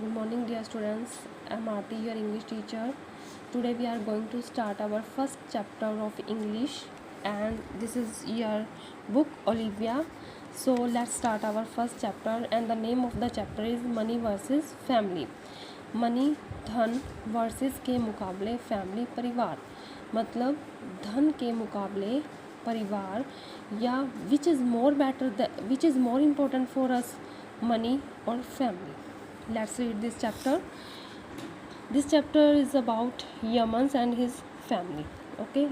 Good morning, dear students. I am Aarti, your English teacher. Today we are going to start our first chapter of English, and this is your book Olivia. So let's start our first chapter, and the name of the chapter is Money versus Family. Money धन versus के मुकाबले family परिवार, मतलब धन के मुकाबले परिवार, या which is more important for us, money और family. Let's read this chapter. This chapter is about Yaman's and his family. Okay,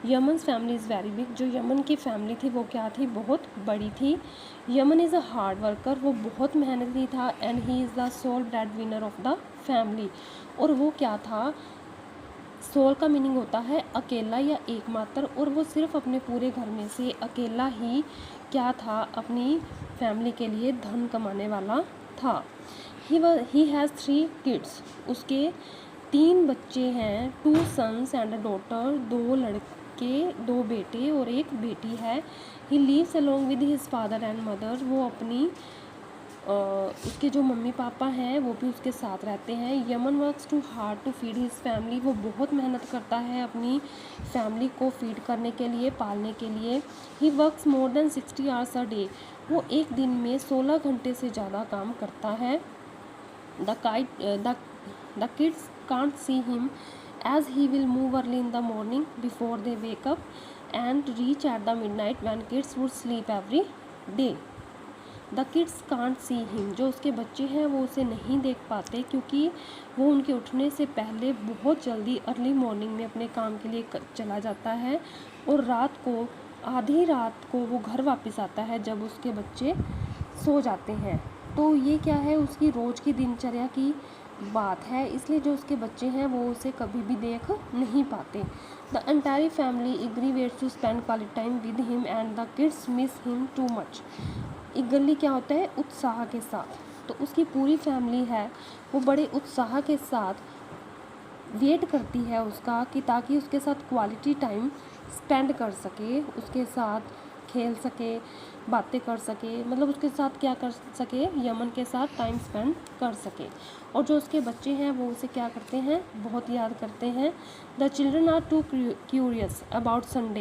Yaman's family is very big. जो यमन की फैमिली थी वो क्या थी, बहुत बड़ी थी. Yaman is a hard worker, वो बहुत मेहनती था. And he is the sole breadwinner of the family. और वो क्या था, सोल का मीनिंग होता है अकेला या एकमात्र, और वो सिर्फ अपने पूरे घर में से अकेला ही क्या था, अपनी फैमिली के लिए धन कमाने वाला था. He has 3 kids. उसके 3 बच्चे हैं. 2 सन्स एंड अ डॉटर. 2 लड़के, 2 बेटे और 1 बेटी है. He leaves along with his father and mother. वो अपनी उसके जो मम्मी पापा हैं वो भी उसके साथ रहते हैं. Yaman works too hard to feed his family. वो बहुत मेहनत करता है अपनी फैमिली को फीड करने के लिए, पालने के लिए. He works more than 60 hours a day. वो एक दिन में 16 घंटे से ज़्यादा काम करता है. The kids can't see him as he will move early in the morning before they wake up and reach at the midnight when kids would sleep every day. The kids can't see him. जो उसके बच्चे हैं वो उसे नहीं देख पाते, क्योंकि वो उनके उठने से पहले बहुत जल्दी अर्ली मॉर्निंग में अपने काम के लिए चला जाता है, और रात को, आधी रात को वो घर वापस आता है जब उसके बच्चे सो जाते हैं. तो ये क्या है, उसकी रोज़ की दिनचर्या की बात है. इसलिए जो उसके बच्चे हैं वो उसे कभी भी देख नहीं पाते. The entire family aggravates to spend quality time with him and the kids miss him too much. Eagerly क्या होता है, उत्साह के साथ. तो उसकी पूरी फैमिली है वो बड़े उत्साह के साथ वेट करती है उसका, कि ताकि उसके साथ क्वालिटी टाइम स्पेंड कर सके, उसके साथ खेल सके, बातें कर सके, मतलब उसके साथ क्या कर सके, यमन के साथ टाइम स्पेंड कर सके. और जो उसके बच्चे हैं वो उसे क्या करते हैं, बहुत याद करते हैं. The children are too curious about Sunday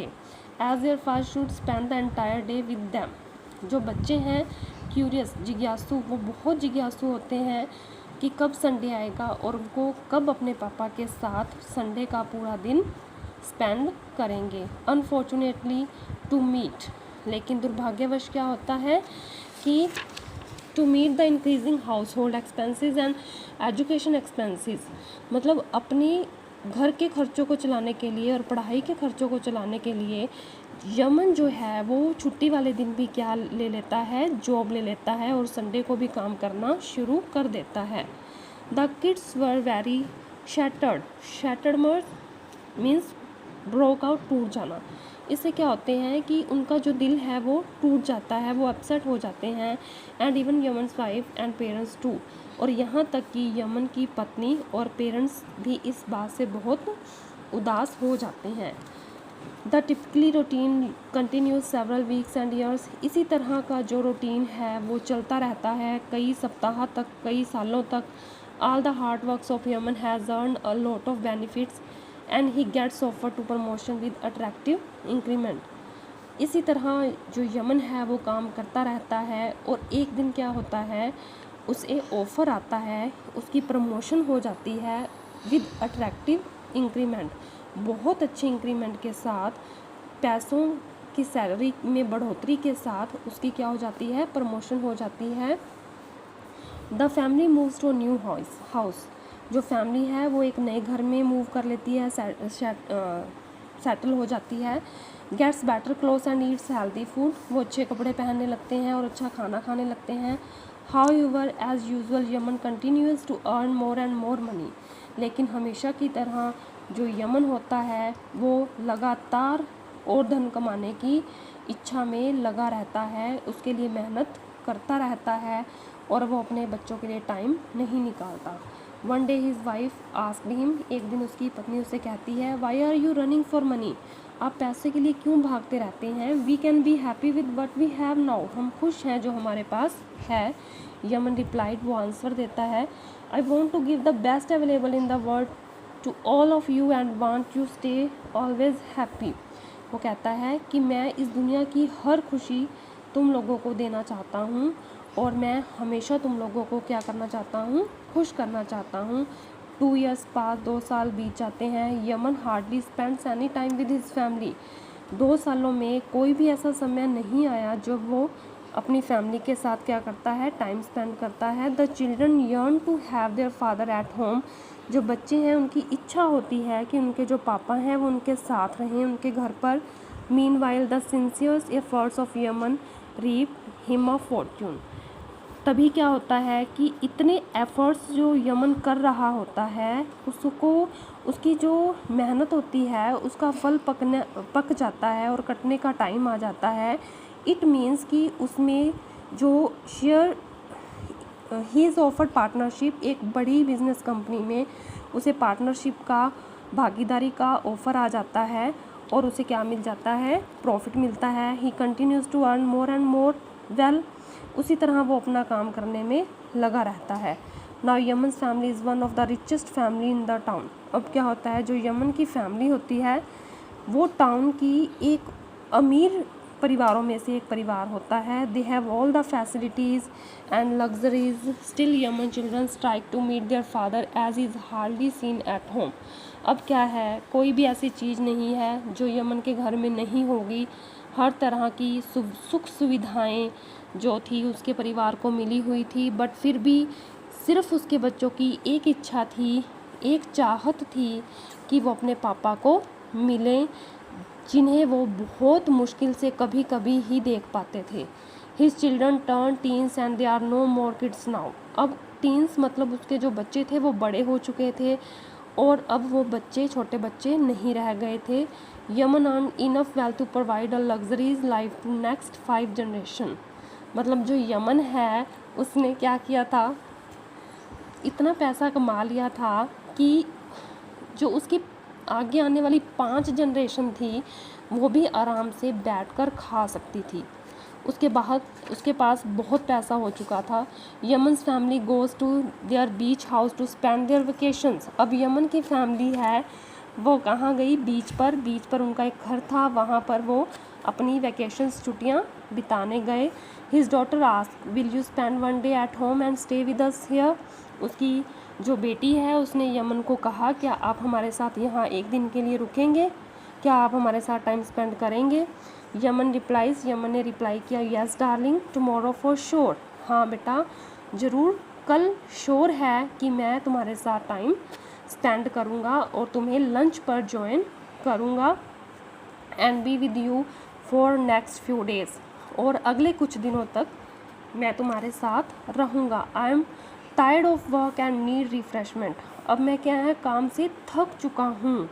as their father should spend the entire day with them. जो बच्चे हैं क्यूरियस, जिज्ञासु, वो बहुत जिज्ञासु होते हैं कि कब संडे आएगा और उनको कब अपने पापा के साथ संडे का पूरा दिन स्पेंड करेंगे. अनफॉर्चुनेटली टू मीट, लेकिन दुर्भाग्यवश क्या होता है कि to meet the increasing household expenses and education expenses, मतलब अपनी घर के खर्चों को चलाने के लिए और पढ़ाई के खर्चों को चलाने के लिए यमन जो है वो छुट्टी वाले दिन भी क्या ले लेता है, जॉब ले लेता है, और संडे को भी काम करना शुरू कर देता है. The kids were very shattered means broke out, टूट जाना. इससे क्या होते हैं कि उनका जो दिल है वो टूट जाता है, वो अपसेट हो जाते हैं. And even Yaman's wife and parents too, और यहाँ तक कि यमन की पत्नी और पेरेंट्स भी इस बात से बहुत उदास हो जाते हैं. The typically routine continues several weeks and years. इसी तरह का जो रूटीन है वो चलता रहता है कई सप्ताह तक, कई सालों तक. All the hard works of Yaman has earn a lot of benefits and he gets offer to promotion with attractive increment. इसी तरह जो यमन है वो काम करता रहता है, और एक दिन क्या होता है, उसे ऑफ़र आता है, उसकी प्रमोशन हो जाती है विद अट्रैक्टिव इंक्रीमेंट. बहुत अच्छे इंक्रीमेंट के साथ, पैसों की सैलरी में बढ़ोतरी के साथ उसकी क्या हो जाती है, प्रमोशन हो जाती है. The family moves to new house. जो फैमिली है वो एक नए घर में मूव कर लेती है, सेटल हो जाती है. Gets better clothes and eats healthy food. वो अच्छे कपड़े पहनने लगते हैं और अच्छा खाना खाने लगते हैं. However as usual Yaman continues to earn more and more money. लेकिन हमेशा की तरह जो यमन होता है वो लगातार और धन कमाने की इच्छा में लगा रहता है, उसके लिए मेहनत करता रहता है, और वो अपने बच्चों के लिए टाइम नहीं निकालता. One day his wife asked him. एक दिन उसकी पत्नी उससे कहती है, why are you running for money. आप पैसे के लिए क्यों भागते रहते हैं. We can be happy with what we have now. हम खुश हैं जो हमारे पास है. यमन रिप्लाइड, वो आंसर देता है, I want to give the best available in the world to all of you and want you stay always happy. वो कहता है कि मैं इस दुनिया की हर खुशी तुम लोगों को देना चाहता हूँ और मैं हमेशा तुम लोगों को क्या करना चाहता हूँ, खुश करना चाहता हूँ। 2 years पास, 2 साल बीत जाते हैं। Yemen hardly spends any time with his family. 2 सालों में कोई भी ऐसा समय नहीं आया जब वो अपनी फैमिली के साथ क्या करता है, टाइम स्पेंड करता है। The children yearn to have their father at home. जो बच्चे हैं उनकी इच्छा होती है कि उनके जो पापा हैं वो उनके साथ रहें, उनके घर पर। Meanwhile the sincere efforts of Yaman reap him of fortune. तभी क्या होता है कि इतने एफर्ट्स जो यमन कर रहा होता है उसको, उसकी जो मेहनत होती है उसका फल पक जाता है और कटने का टाइम आ जाता है। इट मीन्स कि उसमें जो share he is offered partnership, एक बड़ी बिजनेस कंपनी में उसे पार्टनरशिप का, भागीदारी का ऑफ़र आ जाता है और उसे क्या मिल जाता है, प्रॉफिट मिलता है। He continues to earn more and more well. उसी तरह वो अपना काम करने में लगा रहता है। Now Yaman's family is one of the richest family in the town. अब क्या होता है, जो यमन की फैमिली होती है वो टाउन की एक अमीर परिवारों में से एक परिवार होता है। They have all the facilities and luxuries. Still Yaman children strike to meet their father as is hardly seen at home. अब क्या है, कोई भी ऐसी चीज़ नहीं है जो यमन के घर में नहीं होगी। हर तरह की सुख सुविधाएं जो थी उसके परिवार को मिली हुई थी, बट फिर भी सिर्फ उसके बच्चों की एक इच्छा थी, एक चाहत थी कि वो अपने पापा को मिलें, जिन्हें वो बहुत मुश्किल से कभी कभी ही देख पाते थे। His children turn teens and they are no more kids now. अब टीन्स मतलब उसके जो बच्चे थे वो बड़े हो चुके थे और अब वो बच्चे, छोटे बच्चे नहीं रह गए थे। Yaman earn enough wealth to provide a luxuries life to next 5 generation. मतलब जो यमन है उसने क्या किया था, इतना पैसा कमा लिया था कि जो उसकी आगे आने वाली 5 जनरेशन थी वो भी आराम से बैठकर खा सकती थी। उसके पास बहुत पैसा हो चुका था। Yaman's family goes to their beach house to spend their vacations. अब यमन की फैमिली है वो कहाँ गई, बीच पर उनका एक घर था, वहाँ पर वो अपनी वेकेशंस, छुट्टियाँ बिताने गए। His daughter asked, will you spend 1 day at home and stay with us here. उसकी जो बेटी है उसने यमन को कहा, क्या आप हमारे साथ यहाँ एक दिन के लिए रुकेंगे, क्या आप हमारे साथ टाइम स्पेंड करेंगे। यमन ने रिप्लाई किया, yes darling, tomorrow for sure. हाँ बेटा ज़रूर, कल श्योर है कि मैं तुम्हारे साथ टाइम स्पेंड करूँगा और तुम्हें लंच पर ज्वाइन करूँगा and be with you for next few days. और अगले कुछ दिनों तक मैं तुम्हारे साथ रहूँगा। I am tired of work and need refreshment. अब मैं क्या है, काम से थक चुका हूँ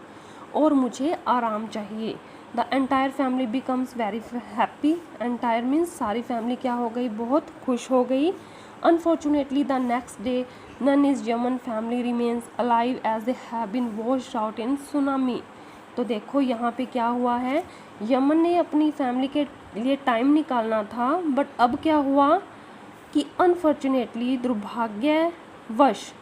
और मुझे आराम चाहिए। The entire family becomes very happy. Entire means सारी फैमिली क्या हो गई, बहुत खुश हो गई। Unfortunately the next day none is Yaman family remains alive as they have been washed out in tsunami. तो देखो यहाँ पे क्या हुआ है, यमन ने अपनी फैमिली के लिए टाइम निकालना था, बट अब क्या हुआ कि अनफॉर्चुनेटली, दुर्भाग्यवश,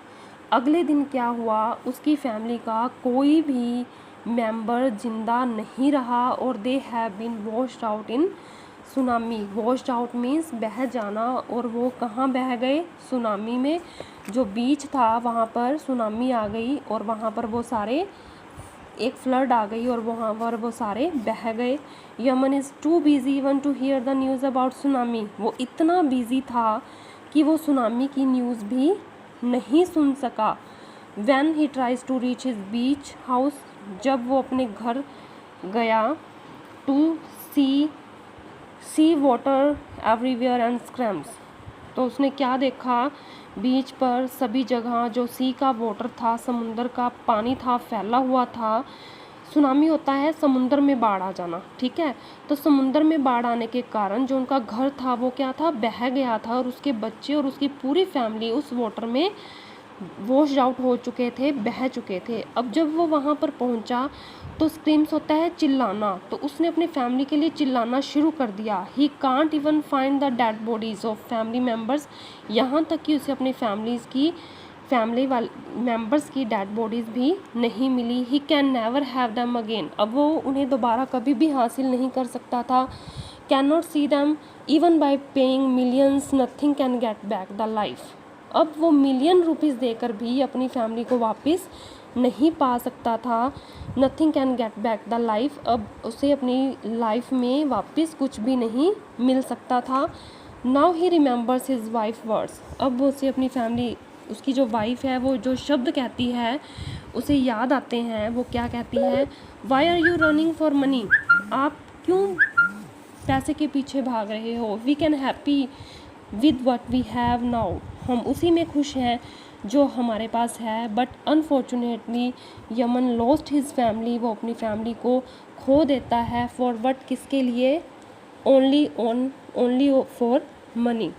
अगले दिन क्या हुआ, उसकी फैमिली का कोई भी मेंबर जिंदा नहीं रहा और they have been washed out in tsunami. Washed out means बह जाना, और वो कहाँ बह गए, सुनामी में। जो बीच था वहाँ पर सुनामी आ गई और वहाँ पर वो सारे, एक फ्लड आ गई और वहाँ पर वो सारे बह गए। Yaman is too busy even to hear the news about tsunami. वो इतना बिजी था कि वो सुनामी की न्यूज़ भी नहीं सुन सका। When he tries to reach his beach house, जब वो अपने घर गया, to see water everywhere and screams, तो उसने क्या देखा, बीच पर सभी जगह जो सी का वाटर था, समुंदर का पानी था, फैला हुआ था। सुनामी होता है समुंदर में बाढ़ आ जाना, ठीक है। तो समुंदर में बाढ़ आने के कारण जो उनका घर था वो क्या था, बह गया था और उसके बच्चे और उसकी पूरी फैमिली उस वाटर में वॉश आउट हो चुके थे, बह चुके थे। अब जब वो वहाँ पर पहुँचा तो स्क्रीम्स होता है चिल्लाना, तो उसने अपनी फैमिली के लिए चिल्लाना शुरू कर दिया। He can't even find the dead bodies of family members, यहाँ तक कि उसे अपनी फैमिली मेम्बर्स की डेड बॉडीज़ भी नहीं मिली। He can never have them again, अब वो उन्हें दोबारा कभी भी हासिल नहीं कर सकता था। Can not see them even bye paying millions, nothing can get back the life, अब वो मिलियन रुपीज़ देकर भी अपनी फैमिली को वापस नहीं पा सकता था। Nothing can get back the life, अब उसे अपनी लाइफ में वापस कुछ भी नहीं मिल सकता था। Now he remembers his wife words, अब वो उसे अपनी फैमिली, उसकी जो वाइफ है वो जो शब्द कहती है उसे याद आते हैं। वो क्या कहती है, why are you running for money, आप क्यों पैसे के पीछे भाग रहे हो। We can happy with what we have now, हम उसी में खुश हैं जो हमारे पास है। But unfortunately Yaman lost his family, वो अपनी फैमिली को खो देता है। फॉर वट, किसके लिए, ओनली फॉर मनी।